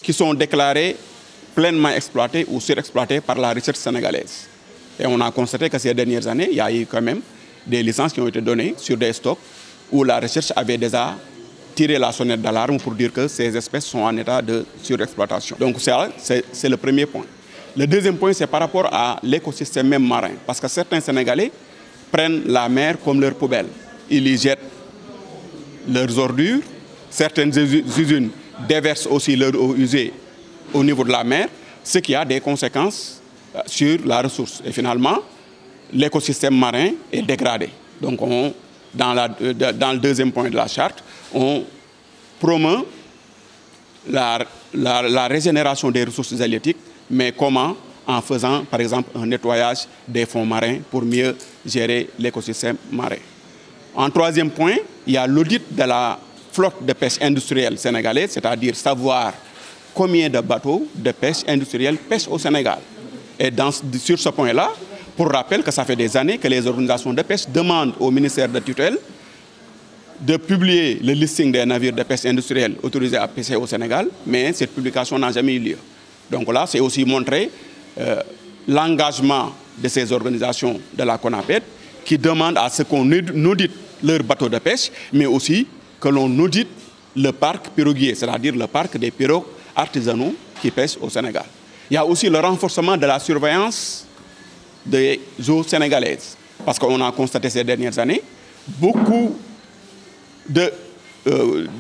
qui sont déclarés pleinement exploités ou surexploités par la recherche sénégalaise. Et on a constaté que ces dernières années, il y a eu quand même des licences qui ont été données sur des stocks où la recherche avait déjà tiré la sonnette d'alarme pour dire que ces espèces sont en état de surexploitation. Donc c'est le premier point. Le deuxième point, c'est par rapport à l'écosystème même marin. Parce que certains Sénégalais prennent la mer comme leur poubelle. Ils y jettent leurs ordures. Certaines usines déversent aussi leurs eaux usées au niveau de la mer, ce qui a des conséquences sur la ressource. Et finalement, l'écosystème marin est dégradé. Donc dans le deuxième point de la charte, on promeut la régénération des ressources halieutiques, mais comment? En faisant, par exemple, un nettoyage des fonds marins pour mieux gérer l'écosystème marin. En troisième point, il y a l'audit de la flotte de pêche industrielle sénégalaise, c'est-à-dire savoir combien de bateaux de pêche industrielle pêchent au Sénégal. Et sur ce point-là, pour rappel que ça fait des années que les organisations de pêche demandent au ministère de tutelle de publier le listing des navires de pêche industrielle autorisés à pêcher au Sénégal, mais cette publication n'a jamais eu lieu. Donc là, c'est aussi montrer l'engagement de ces organisations de la CONAPED qui demandent à ce qu'on audite leurs bateaux de pêche, mais aussi que l'on audite le parc piroguier, c'est-à-dire le parc des pirogues artisanaux qui pêchent au Sénégal. Il y a aussi le renforcement de la surveillance des eaux sénégalaises. Parce qu'on a constaté ces dernières années beaucoup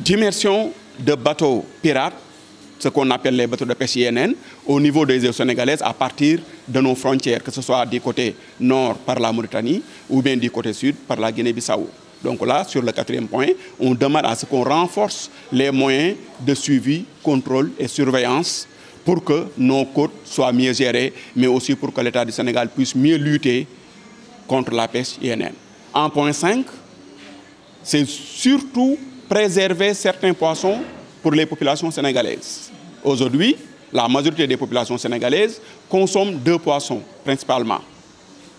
d'immersion de bateaux pirates, ce qu'on appelle les bateaux de pêche INN, au niveau des eaux sénégalaises à partir de nos frontières, que ce soit du côté nord par la Mauritanie ou bien du côté sud par la Guinée-Bissau. Donc là, sur le quatrième point, on demande à ce qu'on renforce les moyens de suivi, contrôle et surveillance pour que nos côtes soient mieux gérées, mais aussi pour que l'État du Sénégal puisse mieux lutter contre la pêche INN. En point 5, c'est surtout préserver certains poissons pour les populations sénégalaises. Aujourd'hui, la majorité des populations sénégalaises consomment deux poissons principalement.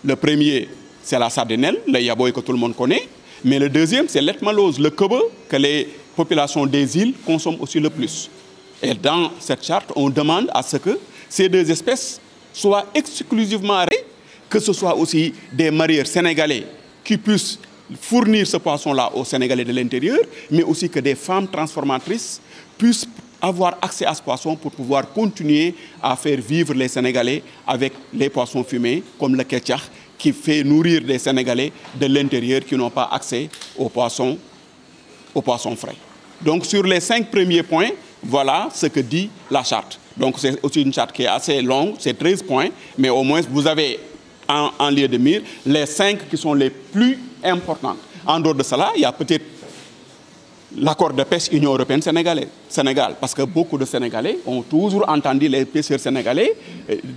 Le premier, c'est la sardinelle, le yaboy que tout le monde connaît, mais le deuxième, c'est l'ethmalose, le kobe, que les populations des îles consomment aussi le plus. Et dans cette charte, on demande à ce que ces deux espèces soient exclusivement arrêtées, que ce soit aussi des marieurs sénégalais qui puissent fournir ce poisson-là aux Sénégalais de l'intérieur, mais aussi que des femmes transformatrices puissent avoir accès à ce poisson pour pouvoir continuer à faire vivre les Sénégalais avec les poissons fumés, comme le ketchak, qui fait nourrir des Sénégalais de l'intérieur qui n'ont pas accès aux poissons frais. Donc sur les 5 premiers points, voilà ce que dit la charte. Donc c'est aussi une charte qui est assez longue, c'est 13 points, mais au moins vous avez en lieu de mire les 5 qui sont les plus importants. En dehors de cela, il y a peut-être l'accord de pêche Union européenne-Sénégal, parce que beaucoup de Sénégalais ont toujours entendu les pêcheurs sénégalais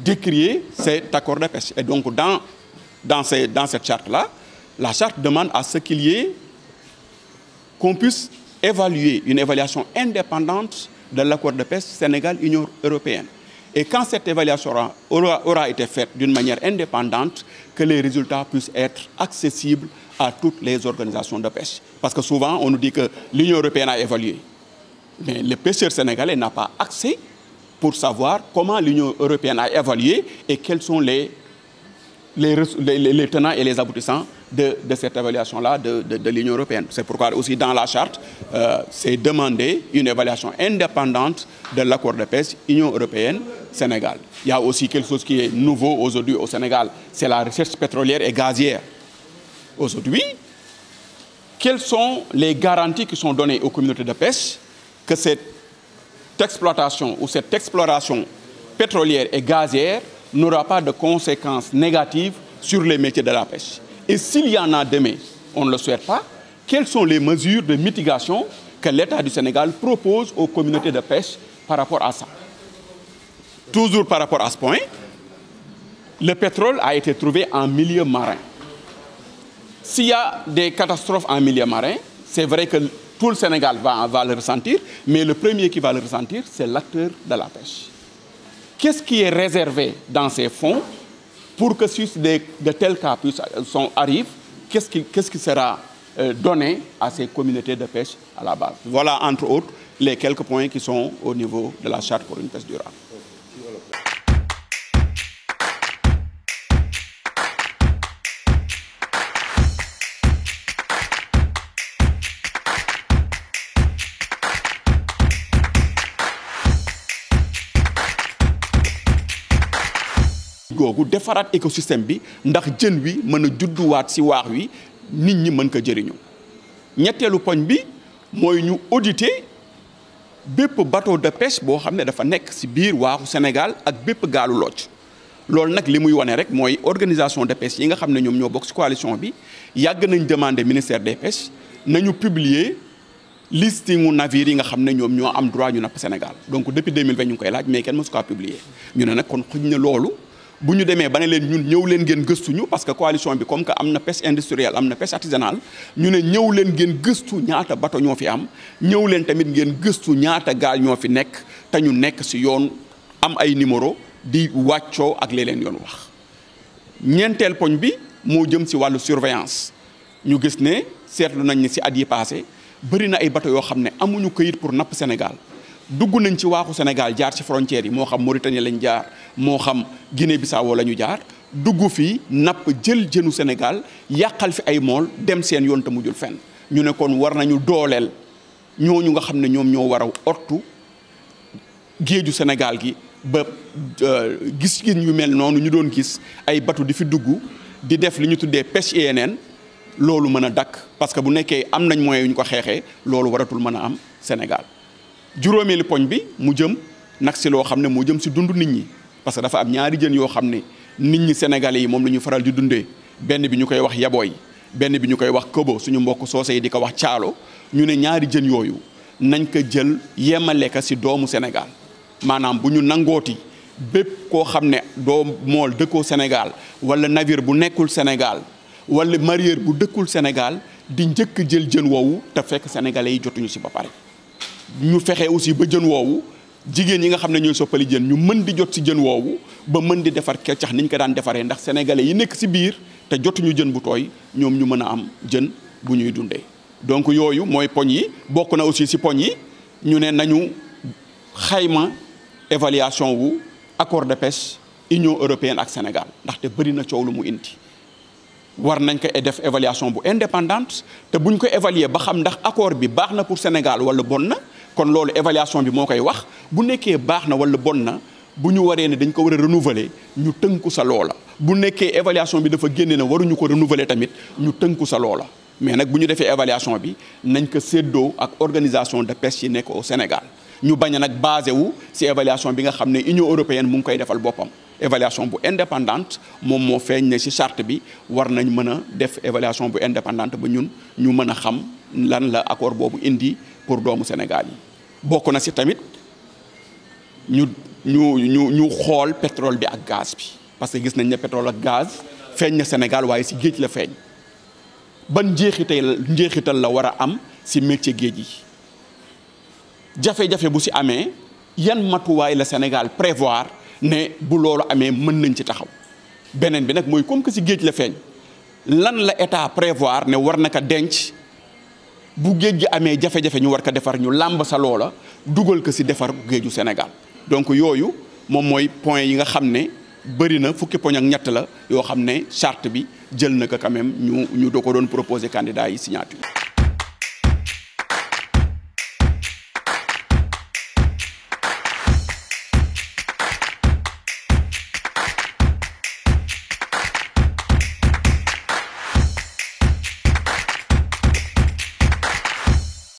décrier cet accord de pêche. Et donc dans cette charte-là, la charte demande à ce qu'il y ait, qu'on puisse évaluer une évaluation indépendante de l'accord de pêche Sénégal-Union européenne. Et quand cette évaluation aura été faite d'une manière indépendante, que les résultats puissent être accessibles à toutes les organisations de pêche. Parce que souvent, on nous dit que l'Union européenne a évalué. Mais le pêcheur sénégalais n'a pas accès pour savoir comment l'Union européenne a évalué et quels sont les tenants et les aboutissants de cette évaluation-là de l'Union européenne. C'est pourquoi aussi dans la charte, c'est demandé une évaluation indépendante de l'accord de pêche Union européenne-Sénégal. Il y a aussi quelque chose qui est nouveau aujourd'hui au Sénégal, c'est la recherche pétrolière et gazière. Aujourd'hui, quelles sont les garanties qui sont données aux communautés de pêche que cette exploitation ou cette exploration pétrolière et gazière n'aura pas de conséquences négatives sur les métiers de la pêche? Et s'il y en a demain, on ne le souhaite pas, quelles sont les mesures de mitigation que l'État du Sénégal propose aux communautés de pêche par rapport à ça? Toujours par rapport à ce point, le pétrole a été trouvé en milieu marin. S'il y a des catastrophes en milieu marin, c'est vrai que tout le Sénégal va le ressentir, mais le premier qui va le ressentir, c'est l'acteur de la pêche. Qu'est-ce qui est réservé dans ces fonds pour que si de tels cas arrivent, qu'est-ce qui sera donné à ces communautés de pêche à la base? Voilà, entre autres, les quelques points qui sont au niveau de la charte pour une pêche durable. googu defaraat écosystème bi ndax jën wi mën a judduwaat ci waax wi nit ñi mën ko jëriñu ñetteelu poñ bi mooy ñu auditer bépp bateau de pêche boo xam ne dafa nekk ci biir waaxu Sénégal ak bépp gaalu locc loolu nag li muy wane rek mooy organisation de pêche yi nga xam ne ñoom ñoo bokk ci coalition bi yàgg nañ demander ministère des pêches nañu publier listingu navire yi nga xam ne ñoom ñoo am droit ñu napp Sénégal donc depuis 2020 ñu ngi koy laaj mais kenn mësu ko publier ñu ne nag kon xuñ ne loolu bu ñu demee ba ne leen ñun ñëw leen ngeen gëstuñu parce que coalition bi comme que am na pêche industrielle am na pêche artisanale ñu ne ñëw leen ngeen gëstu ñaata bateau ñoo fi am ñëw leen tamit ngeen gëstu ñaata gaal ñoo fi nekk te ñu nekk ci yoon am ay numéro di wàccoo ak li leen yoon wax. ñeenteel poñ bi moo jëm ci wàllu surveillance ñu gis ne seetlu nañ ne ci at yi passé bëri na ay bateau yoo xam ne amuñu këyit pour napp Sénégal. dugg nañ ci waaxu Sénégal jaar ci frontières yi moo xam Mauritanie lañ jaar moo xam Guinée Bissau la ñu jaar dugg fii napp jël jënu Sénégal yàqal fi ay mool dem seen yoon te mujjul fenn ñu ne kon war nañu dooleel ñooñu nga xam ne ñoom ñoo war a ottu géeju Sénégal gi ba gis gi ñu mel noonu ñu doon gis ay bateau di fi dugg di def li ñu tuddee pêche INN loolu mën a dakk parce que bu nekkee am nañ moyens yu ñu ko xeexee loolu waratul mën a am Sénégal. juróomeelu poñ bi mu jëm nag si loo xam ne moo jëm si dund nit ñi parce que dafa am ñaari jën yoo xam ne nit ñi sénégalais yi moom la ñu faral di dundee benn bi ñu koy wax yabooy benn bi ñu koy wax kobo suñu mbokk soose yi di ko wax caalo ñu ne ñaari jën yooyu nañ ko jël yemale ko si doomu Sénégal maanaam bu ñu nangooti bépp koo xam ne doo mool dëkkoo Sénégal wala navire bu nekkul Sénégal wala mareyeur bu dëkkul Sénégal di njëkk jël jën woowu te fekk sénégalais yi jotuñu si ba pare. ñu fexe aussi ba jën woowu jigéen ñi nga xam ne ñooy soppali jën ñu mën di jot ci jën woowu ba mën di defar keccax ni ñu ko daan defaree ndax sénégalais yi nekk ci biir te jotuñu jën bu tooy ñoom ñu mën a am jën bu ñuy dundee. donc yooyu mooy poñ yi bokk na aussi ci poñ yi ñu ne nañu xayma évaluation wu accord de pêche Union européenne ak Sénégal ndaxte bëri na coow lu mu indi. war nañ ko def évaluation bu indépendante te buñ ko évaluer ba xam ndax accord bi baax na pour Sénégal wala bon na kon loolu évaluation bi moo koy wax bu nekkee baax na wala bon na bu ñu waree ne dañ ko war a renouveler ñu tënku sa loola. bu nekkee évaluation bi dafa génne na waruñu ko renouveler tamit ñu tënku sa loola mais nag bu ñu defee évaluation bi nañ ko séddoo ak organisation de pêche yi nekk au Sénégal ñu bañ a nag basé wu ci évaluation bi nga xam ne Union européenne mu ngi koy defal boppam. évaluation bu indépendante moom moo feeñ ne ci charte bi war nañ mën a def évaluation bu indépendante ba ñun ñu mën a xam lan la accord boobu indi pour doomu Sénégal yi. bokk na ci tamit ñu xool pétrole bi ak gaz bi parce que gis nañ ne pétrole ak gaz feeñ na Sénégal waaye ci géej la feeñ ban njeexital la war a am ci métier géej yi jafe-jafe bu ci amee yan matuwaay la Sénégal prévoir. ne bu loolu amee mën nañ ci taxaw beneen bi nag mooy comme que ci géej la feeñ lan la état prévoir ne war na ko denc bu géej gi amee jafe-jafe ñu war ko defar ñu làmb sa loola dugal ko ci defar géeju Sénégal. donc yooyu moom mooy point yi nga xam ne bëri na fukki poñ ak ñett la yoo xam ne charte bi jël na ko quand même ñu do ko doon proposer candidat yi signature.